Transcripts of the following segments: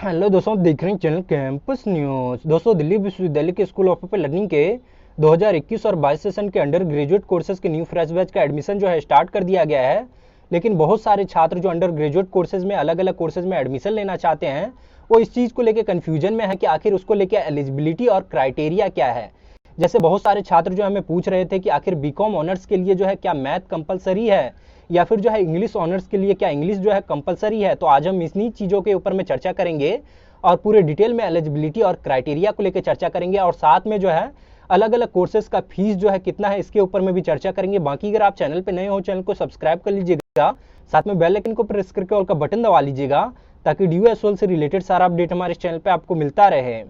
Hello दोस्तों, देख रहे हैं चैनल कैंपस न्यूज़। दोस्तों, दिल्ली विश्वविद्यालय के स्कूल ऑफ ओपन लर्निंग के 2021 और 22 सेशन के अंडर ग्रेजुएट कोर्सेज के न्यू फ्रेश बैच का एडमिशन जो है स्टार्ट कर दिया गया है। लेकिन बहुत सारे छात्र जो अंडर ग्रेजुएट कोर्सेज में अलग अलग कोर्सेज में एडमिशन लेना चाहते हैं, वो इस चीज़ को लेकर कन्फ्यूजन में है कि आखिर उसको लेकर एलिजिबिलिटी और क्राइटेरिया क्या है। जैसे बहुत सारे छात्र जो हमें पूछ रहे थे कि आखिर बीकॉम ऑनर्स के लिए जो है क्या मैथ कंपलसरी है, या फिर जो है इंग्लिश ऑनर्स के लिए क्या इंग्लिश जो है कंपलसरी है। तो आज हम इन्हीं चीज़ों के ऊपर में चर्चा करेंगे और पूरे डिटेल में एलिजिबिलिटी और क्राइटेरिया को लेकर चर्चा करेंगे, और साथ में जो है अलग अलग कोर्सेज का फीस जो है कितना है इसके ऊपर में भी चर्चा करेंगे। बाकी अगर आप चैनल पे नए हो, चैनल को सब्सक्राइब कर लीजिएगा, साथ में बेल आइकन को प्रेस करके ऑल का बटन दबा लीजिएगा, ताकि DU से रिलेटेड सारा अपडेट हमारे चैनल पे आपको मिलता रहे।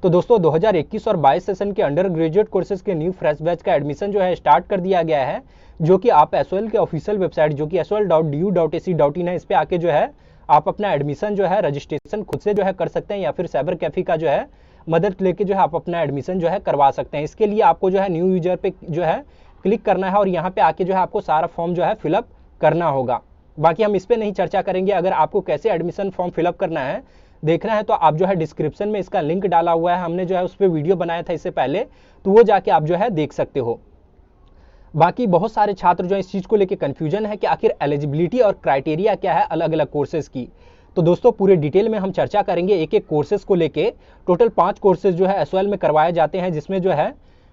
तो दोस्तों, 2021 और 22 सेशन के अंडर ग्रेजुएट कोर्सेज के न्यू फ्रेश बैच का एडमिशन जो है स्टार्ट कर दिया गया है, जो कि आप एसओएल के ऑफिशियल वेबसाइट जो कि sol.du.ac.in है, इस पे आके जो है आप अपना एडमिशन जो है रजिस्ट्रेशन खुद से जो है कर सकते हैं, या फिर साइबर कैफे का जो है मदद लेके जो है आप अपना एडमिशन जो है करवा सकते हैं। इसके लिए आपको जो है न्यू यूजर पे जो है क्लिक करना है और यहाँ पे आके जो है आपको सारा फॉर्म जो है फिलअप करना होगा। बाकी हम इस पर नहीं चर्चा करेंगे। अगर आपको कैसे एडमिशन फॉर्म फिलअप करना है देखना है, तो आप जो है डिस्क्रिप्शन में इसका लिंक डाला हुआ है, हमने जो है उस पर वीडियो बनाया था इससे पहले, तो वो जाके आप जो है देख सकते हो। बाकी बहुत सारे छात्र जो है इस चीज़ को लेके कन्फ्यूजन है कि आखिर एलिजिबिलिटी और क्राइटेरिया क्या है अलग अलग कोर्सेज की। तो दोस्तों, पूरे डिटेल में हम चर्चा करेंगे एक एक कोर्सेज को लेके। टोटल 5 कोर्सेज जो है एसओएल में करवाए जाते हैं, जिसमें जो है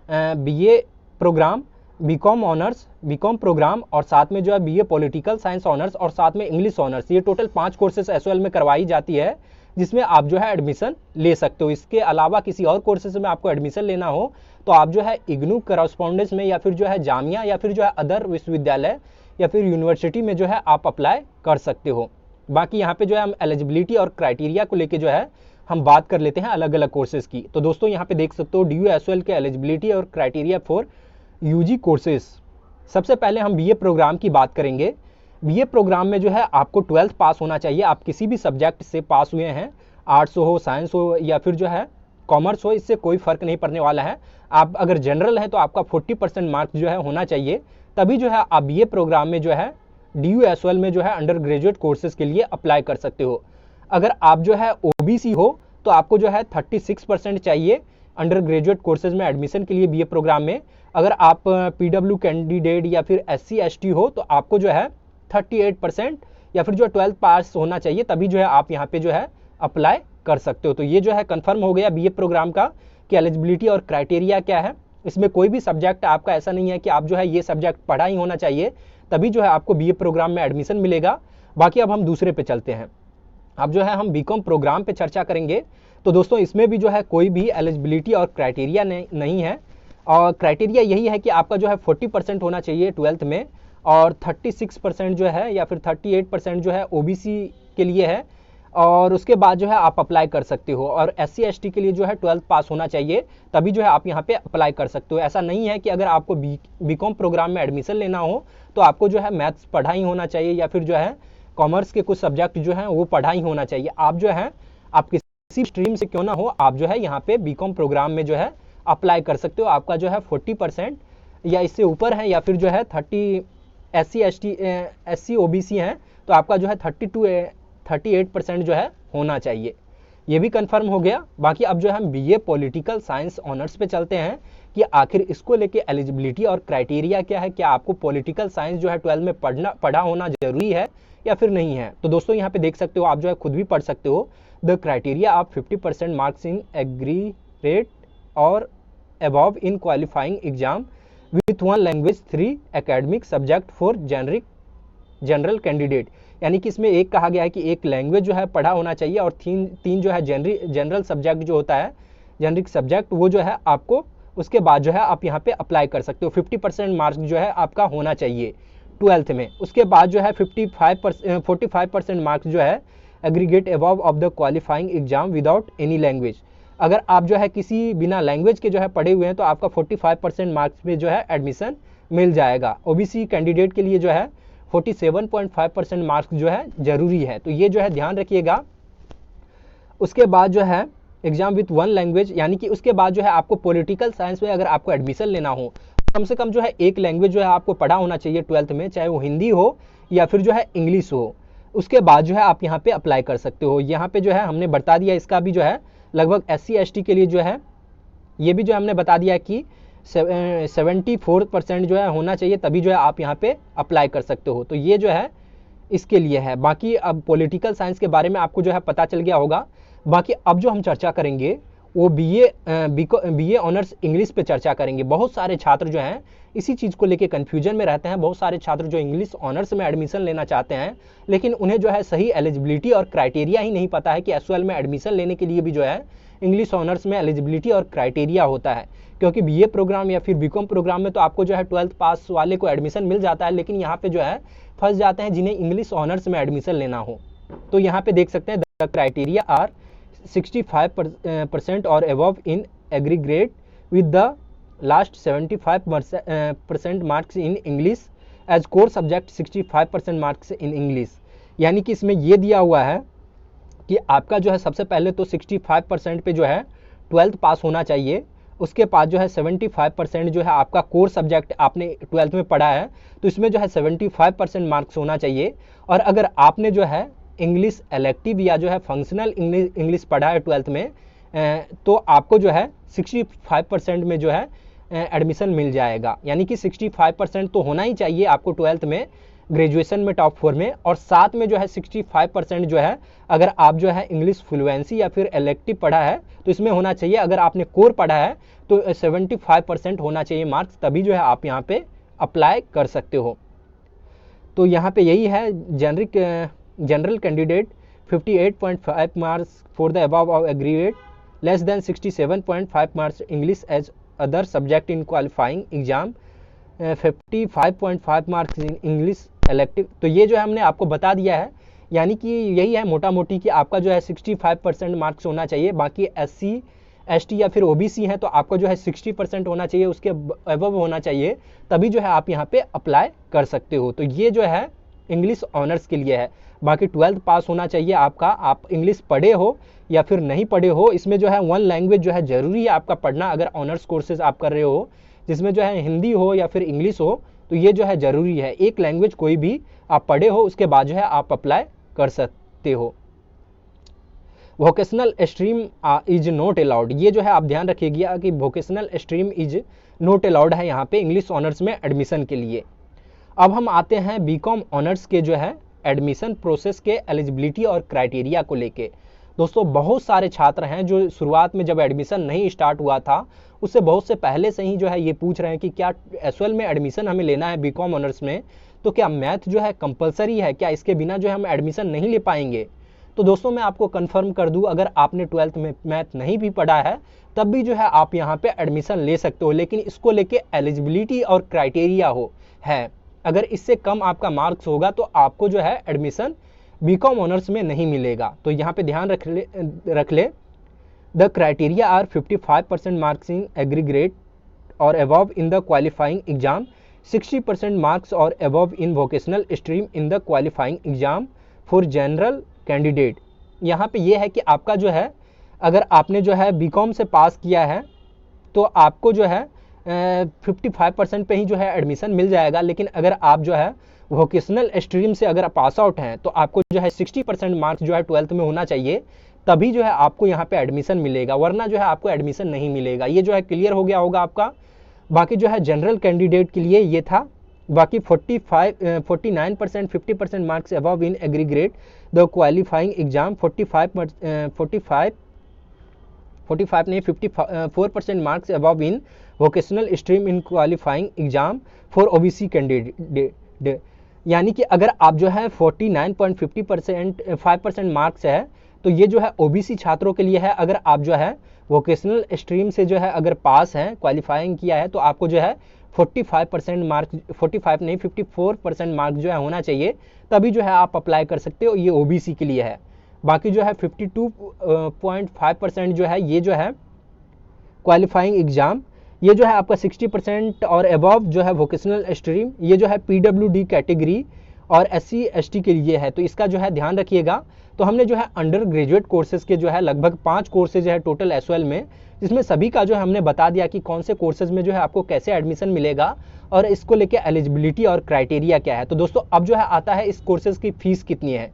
BA programme, BCom honours, BCom programme, और साथ में जो है बीए पॉलिटिकल साइंस ऑनर्स, और साथ में इंग्लिश ऑनर्स। ये टोटल 5 कोर्सेज एसओएल में करवाई जाती है, जिसमें आप जो है एडमिशन ले सकते हो। इसके अलावा किसी और कोर्सेज में आपको एडमिशन लेना हो तो आप जो है इग्नू करस्पॉन्डेंस में, या फिर जो है जामिया, या फिर जो है अदर विश्वविद्यालय या फिर यूनिवर्सिटी में जो है आप अप्लाई कर सकते हो। बाकी यहाँ पे जो है हम एलिजिबिलिटी और क्राइटेरिया को लेके जो है हम बात कर लेते हैं अलग अलग कोर्सेज की। तो दोस्तों, यहाँ पे देख सकते हो DU के एलिजिबिलिटी और क्राइटेरिया फॉर यूजी कोर्सेज। सबसे पहले हम बीए प्रोग्राम की बात करेंगे। बीए प्रोग्राम में जो है आपको 12th पास होना चाहिए। आप किसी भी सब्जेक्ट से पास हुए हैं, आर्ट्स हो, साइंस हो, या फिर जो है कॉमर्स हो, इससे कोई फर्क नहीं पड़ने वाला है। आप अगर जनरल है तो आपका 40% मार्क्स जो है होना चाहिए, तभी जो है आप बीए प्रोग्राम में जो है DU में जो है अंडर ग्रेजुएट कोर्सेज के लिए अप्लाई कर सकते हो। अगर आप जो है OBC हो तो आपको जो है 36% चाहिए अंडर ग्रेजुएट कोर्सेज में एडमिशन के लिए बीए प्रोग्राम में। अगर आप PW कैंडिडेट या फिर SC ST हो तो आपको जो है 38% या फिर जो 12th पास होना चाहिए, तभी जो है आप यहाँ पे जो है अप्लाई कर सकते हो। तो ये जो है कंफर्म हो गया बीए प्रोग्राम का कि एलिजिबिलिटी और क्राइटेरिया क्या है। इसमें कोई भी सब्जेक्ट आपका ऐसा नहीं है कि आप जो है ये सब्जेक्ट पढ़ा ही होना चाहिए तभी जो है आपको बीए प्रोग्राम में एडमिशन मिलेगा। बाकी अब हम दूसरे पे चलते हैं। अब जो है हम बीकॉम प्रोग्राम पे चर्चा करेंगे। तो दोस्तों, इसमें भी जो है कोई भी एलिजिबिलिटी और क्राइटेरिया नहीं है, और क्राइटेरिया यही है कि आपका जो है 40% होना चाहिए 12th में, और 36% जो है या फिर 38% जो है OBC के लिए है, और उसके बाद जो है आप अप्लाई कर सकते हो। और SC ST के लिए जो है 12th पास होना चाहिए, तभी जो है आप यहाँ पे अप्लाई कर सकते हो। ऐसा नहीं है कि अगर आपको बीकॉम प्रोग्राम में एडमिशन लेना हो तो आपको जो है मैथ्स पढ़ा ही होना चाहिए, या फिर जो है कॉमर्स के कुछ सब्जेक्ट जो है वो पढ़ा ही होना चाहिए। आप जो है आप किसी स्ट्रीम से क्यों ना हो, आप जो है यहाँ पे बीकॉम प्रोग्राम में जो है अप्लाई कर सकते हो। आपका जो है 40% या इससे ऊपर है, या फिर जो है 30 SC ST SC OBC हैं तो आपका जो है 38% जो है होना चाहिए। ये भी कंफर्म हो गया। बाकी अब जो है हम बीए पॉलिटिकल साइंस ऑनर्स पे चलते हैं कि आखिर इसको लेके एलिजिबिलिटी और क्राइटेरिया क्या है। क्या आपको पॉलिटिकल साइंस जो है 12 में पढ़ा होना जरूरी है या फिर नहीं है। तो दोस्तों, यहाँ पे देख सकते हो, आप जो है खुद भी पढ़ सकते हो। The criteria of 50% marks in aggregate और above in qualifying exam with 1 language 3 academic subject for general candidate. यानी कि इसमें एक कहा गया है कि एक लैंग्वेज जो है पढ़ा होना चाहिए, और तीन जो है जनरल सब्जेक्ट जो होता है, जेनरिक सब्जेक्ट, वो जो है आपको उसके बाद जो है आप यहाँ पे अप्लाई कर सकते हो। 50% मार्क्स जो है आपका होना चाहिए 12th में। उसके बाद जो है 45% मार्क्स जो है aggregate above of the qualifying exam without any language. अगर आप जो है किसी बिना लैंग्वेज के जो है पढ़े हुए हैं तो आपका 45% मार्क्स में जो है एडमिशन मिल जाएगा। OBC कैंडिडेट के लिए जो है 47.5% मार्क्स जो है जरूरी है, तो ये जो है ध्यान रखिएगा। उसके बाद जो है एग्जाम विथ 1 लैंग्वेज, यानी कि उसके बाद जो है आपको पॉलिटिकल साइंस में अगर आपको एडमिशन लेना हो, कम से कम जो है एक लैंग्वेज जो है आपको पढ़ा होना चाहिए 12th में, चाहे वो हिंदी हो या फिर जो है इंग्लिश हो। उसके बाद जो है आप यहाँ पे अप्लाई कर सकते हो। यहाँ पे जो है हमने बता दिया, इसका भी जो है लगभग SC ST के लिए जो है ये भी जो हमने बता दिया कि 74% जो है होना चाहिए, तभी जो है आप यहाँ पे अप्लाई कर सकते हो। तो ये जो है इसके लिए है। बाकी अब पॉलिटिकल साइंस के बारे में आपको जो है पता चल गया होगा। बाकी अब जो हम चर्चा करेंगे वो BA ऑनर्स इंग्लिश पे चर्चा करेंगे। बहुत सारे छात्र जो हैं इसी चीज़ को लेके कन्फ्यूजन में रहते हैं। बहुत सारे छात्र जो इंग्लिश ऑनर्स में एडमिशन लेना चाहते हैं, लेकिन उन्हें जो है सही एलिजिबिलिटी और क्राइटेरिया ही नहीं पता है कि SOL में एडमिशन लेने के लिए भी जो है इंग्लिश ऑनर्स में एलिजिबिलिटी और क्राइटेरिया होता है। क्योंकि BA प्रोग्राम या फिर BCom प्रोग्राम में तो आपको जो है 12th पास वाले को एडमिशन मिल जाता है, लेकिन यहाँ पे जो है फंस जाते हैं जिन्हें इंग्लिश ऑनर्स में एडमिशन लेना हो। तो यहाँ पे देख सकते हैं द क्राइटेरिया आर 65% और above in aggregate with the last 75% marks in English as core subject, 65% marks in English. यानी कि इसमें ये दिया हुआ है कि आपका जो है सबसे पहले तो 65% पे जो है 12th पास होना चाहिए। उसके बाद जो है 75% जो है आपका कोर सब्जेक्ट आपने 12th में पढ़ा है, तो इसमें जो है 75% मार्क्स होना चाहिए। और अगर आपने जो है इंग्लिश इलेक्टिव या जो है फंक्शनल इंग्लिश पढ़ा है 12th में, तो आपको जो है 65% में जो है एडमिशन मिल जाएगा। यानी कि 65% तो होना ही चाहिए आपको 12th में, ग्रेजुएशन में टॉप 4 में, और साथ में जो है 65% जो है अगर आप जो है इंग्लिश फ्लुएंसी या फिर इलेक्टिव पढ़ा है तो इसमें होना चाहिए। अगर आपने कोर पढ़ा है तो 75% होना चाहिए मार्क्स, तभी जो है आप यहाँ पे अप्लाई कर सकते हो। तो यहाँ पे यही है, general candidate 58.5 marks for the above of aggregate, less than 67.5 marks English as other subject in qualifying exam, 55.5 marks in English elective. तो ये जो है हमने आपको बता दिया है। यानी कि यही है मोटा मोटी कि आपका जो है 65% मार्क्स होना चाहिए। बाकी SC ST या फिर OBC है तो आपको जो है 60% होना चाहिए, उसके अबव होना चाहिए, तभी जो है आप यहाँ पे अप्लाई कर सकते हो। तो ये जो है इंग्लिश ऑनर्स के लिए है। बाकी 12th पास होना चाहिए आपका, आप इंग्लिश पढ़े हो या फिर नहीं पढ़े हो। इसमें जो है 1 लैंग्वेज जो है ज़रूरी है आपका पढ़ना, अगर ऑनर्स कोर्सेज आप कर रहे हो जिसमें जो है हिंदी हो या फिर इंग्लिश हो, तो ये जो है ज़रूरी है। एक लैंग्वेज कोई भी आप पढ़े हो, उसके बाद जो है आप अप्लाई कर सकते हो। Vocational stream is not allowed, ये जो है आप ध्यान रखिएगा कि vocational stream is not allowed है यहाँ पे इंग्लिश ऑनर्स में एडमिशन के लिए। अब हम आते हैं BCom ऑनर्स के जो है एडमिशन प्रोसेस के एलिजिबिलिटी और क्राइटेरिया को लेके। दोस्तों बहुत सारे छात्र हैं जो शुरुआत में जब एडमिशन नहीं स्टार्ट हुआ था उससे बहुत से पहले से ही जो है ये पूछ रहे हैं कि क्या SOL में एडमिशन हमें लेना है BCom ऑनर्स में, तो क्या मैथ जो है कंपलसरी है, क्या इसके बिना जो है हम एडमिशन नहीं ले पाएंगे। तो दोस्तों मैं आपको कंफर्म कर दूं, अगर आपने 12th में मैथ नहीं भी पढ़ा है तब भी जो है आप यहाँ पे एडमिशन ले सकते हो, लेकिन इसको लेके एलिजिबिलिटी और क्राइटेरिया है। अगर इससे कम आपका मार्क्स होगा तो आपको जो है एडमिशन BCom ऑनर्स में नहीं मिलेगा। तो यहाँ पे ध्यान रख ले the criteria are 55% marks in aggregate और above in the qualifying exam, 60% marks और above in vocational stream in the qualifying exam for general candidate. यहाँ पे ये है कि आपका जो है अगर आपने जो है BCom से पास किया है तो आपको जो है 55% पे ही जो है एडमिशन मिल जाएगा। लेकिन अगर आप जो है वोकेशनल स्ट्रीम से अगर पास आउट हैं तो आपको जो है 60% मार्क्स जो है 12th में होना चाहिए, तभी जो है आपको यहाँ पे एडमिशन मिलेगा, वरना जो है आपको एडमिशन नहीं मिलेगा। ये जो है क्लियर हो गया होगा आपका। बाकी जो है जनरल कैंडिडेट के लिए ये था। बाकी 49% 50% marks above in aggregate the qualifying exam, 54% marks above in vocational stream in qualifying exam for OBC candidate. यानी कि अगर आप जो है 49.5% मार्क्स है तो ये जो है OBC छात्रों के लिए है। अगर आप जो है वोकेशनल स्ट्रीम से जो है अगर पास हैं, क्वालिफाइंग किया है, तो आपको जो है 45% मार्क्स, 45 नहीं 54% मार्क्स जो है होना चाहिए, तभी जो है आप अप्लाई कर सकते हो। ये OBC के लिए है। बाकी जो है 52.5% जो है ये जो है क्वालिफाइंग एग्जाम, ये जो है आपका 60% और अबव जो है वोकेशनल स्ट्रीम, ये जो है PWD कैटेगरी और SC ST के लिए है। तो इसका जो है ध्यान रखिएगा। तो हमने जो है अंडर ग्रेजुएट कोर्सेज के जो है लगभग 5 कोर्सेज है टोटल SOL में, जिसमें सभी का जो है हमने बता दिया कि कौन से कोर्सेज में जो है आपको कैसे एडमिशन मिलेगा और इसको लेके एलिजिबिलिटी और क्राइटेरिया क्या है। तो दोस्तों अब जो है आता है इस कोर्सेज की फ़ीस कितनी है।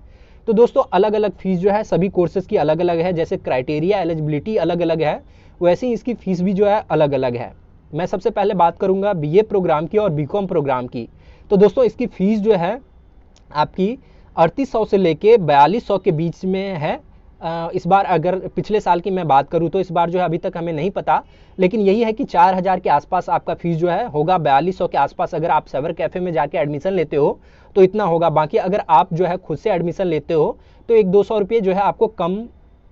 तो दोस्तों अलग अलग फीस जो है सभी कोर्सेज की अलग अलग है, जैसे क्राइटेरिया एलिजिबिलिटी अलग अलग है, वैसे ही इसकी फीस भी जो है अलग अलग है। मैं सबसे पहले बात करूंगा बीए प्रोग्राम की और बीकॉम प्रोग्राम की। तो दोस्तों इसकी फीस जो है आपकी 3800 से लेके 4200 के बीच में है। इस बार अगर पिछले साल की मैं बात करूं तो इस बार जो है अभी तक हमें नहीं पता, लेकिन यही है कि 4000 के आसपास आपका फीस जो है होगा, 4200 के आसपास अगर आप साइबर कैफे में जाके एडमिशन लेते हो तो इतना होगा। बाकी अगर आप जो है खुद से एडमिशन लेते हो तो 100-200 रुपये जो है आपको कम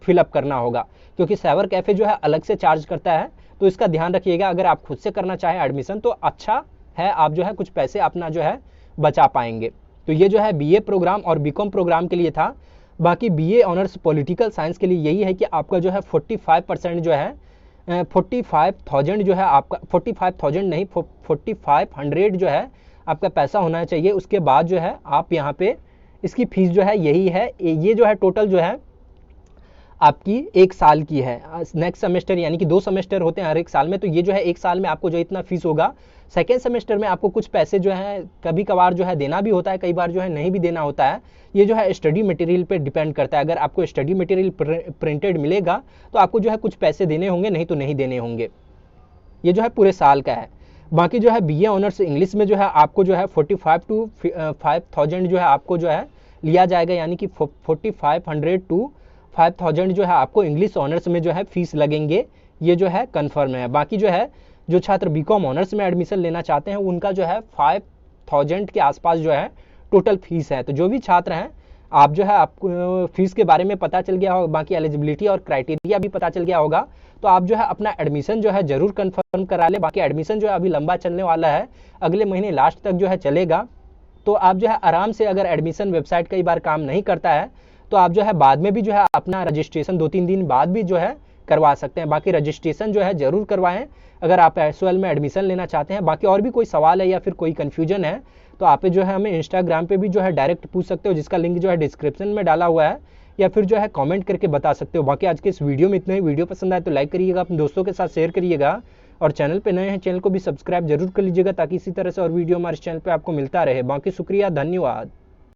फिलअप करना होगा, क्योंकि साइबर कैफे जो है अलग से चार्ज करता है। तो इसका ध्यान रखिएगा, अगर आप खुद से करना चाहें एडमिशन तो अच्छा है, आप जो है कुछ पैसे अपना जो है बचा पाएंगे। तो ये जो है बीए प्रोग्राम और बीकॉम प्रोग्राम के लिए था। बाकी बीए ऑनर्स पॉलिटिकल साइंस के लिए यही है कि आपका जो है 45% जो है 45,000 जो है आपका 45,000 नहीं 4500 जो है आपका पैसा होना चाहिए। उसके बाद जो है आप यहाँ पे इसकी फीस जो है यही है। ये जो है टोटल जो है आपकी 1 साल की है। नेक्स्ट सेमेस्टर यानी कि 2 सेमेस्टर होते हैं हर एक साल में, तो ये जो है 1 साल में आपको जो इतना फीस होगा। सेकेंड सेमेस्टर में आपको कुछ पैसे जो है कभी कभार जो है देना भी होता है, कई बार जो है नहीं भी देना होता है। ये जो है स्टडी मटेरियल पे डिपेंड करता है। अगर आपको स्टडी मटेरियल प्रिंटेड मिलेगा तो आपको जो है कुछ पैसे देने होंगे, नहीं तो नहीं देने होंगे। ये जो है पूरे साल का है। बाकी जो है बीए ऑनर्स इंग्लिश में जो है आपको जो है 45 to 5000 जो है आपको जो है लिया जाएगा, यानी कि 4500 to 5000 जो है आपको इंग्लिश ऑनर्स में जो है फीस लगेंगे। ये जो है कन्फर्म है। बाकी जो है जो छात्र बीकॉम ऑनर्स में एडमिशन लेना चाहते हैं उनका जो है 5000 के आसपास जो है टोटल फीस है। तो जो भी छात्र हैं आप जो है आपको फीस के बारे में पता चल गया होगा, बाकी एलिजिबिलिटी और क्राइटेरिया भी पता चल गया होगा, तो आप जो है अपना एडमिशन जो है जरूर कंफर्म करा ले। बाकी एडमिशन जो है अभी लंबा चलने वाला है, अगले महीने लास्ट तक जो है चलेगा। तो आप जो है आराम से, अगर एडमिशन वेबसाइट कई बार काम नहीं करता है तो आप जो है बाद में भी जो है अपना रजिस्ट्रेशन 2-3 दिन बाद भी जो है करवा सकते हैं। बाकी रजिस्ट्रेशन जो है जरूर करवाएं अगर आप एसओएल में एडमिशन लेना चाहते हैं। बाकी और भी कोई सवाल है या फिर कोई कन्फ्यूजन है तो आप जो है हमें इंस्टाग्राम पे भी जो है डायरेक्ट पूछ सकते हो, जिसका लिंक जो है डिस्क्रिप्शन में डाला हुआ है, या फिर जो है कमेंट करके बता सकते हो। बाकी आज के इस वीडियो में इतना ही। वीडियो पसंद आए तो लाइक करिएगा, अपने दोस्तों के साथ शेयर करिएगा, और चैनल पे नए हैं चैनल को भी सब्सक्राइब जरूर कर लीजिएगा, ताकि इसी तरह से और वीडियो हमारे चैनल पे आपको मिलता रहे। बाकी शुक्रिया, धन्यवाद।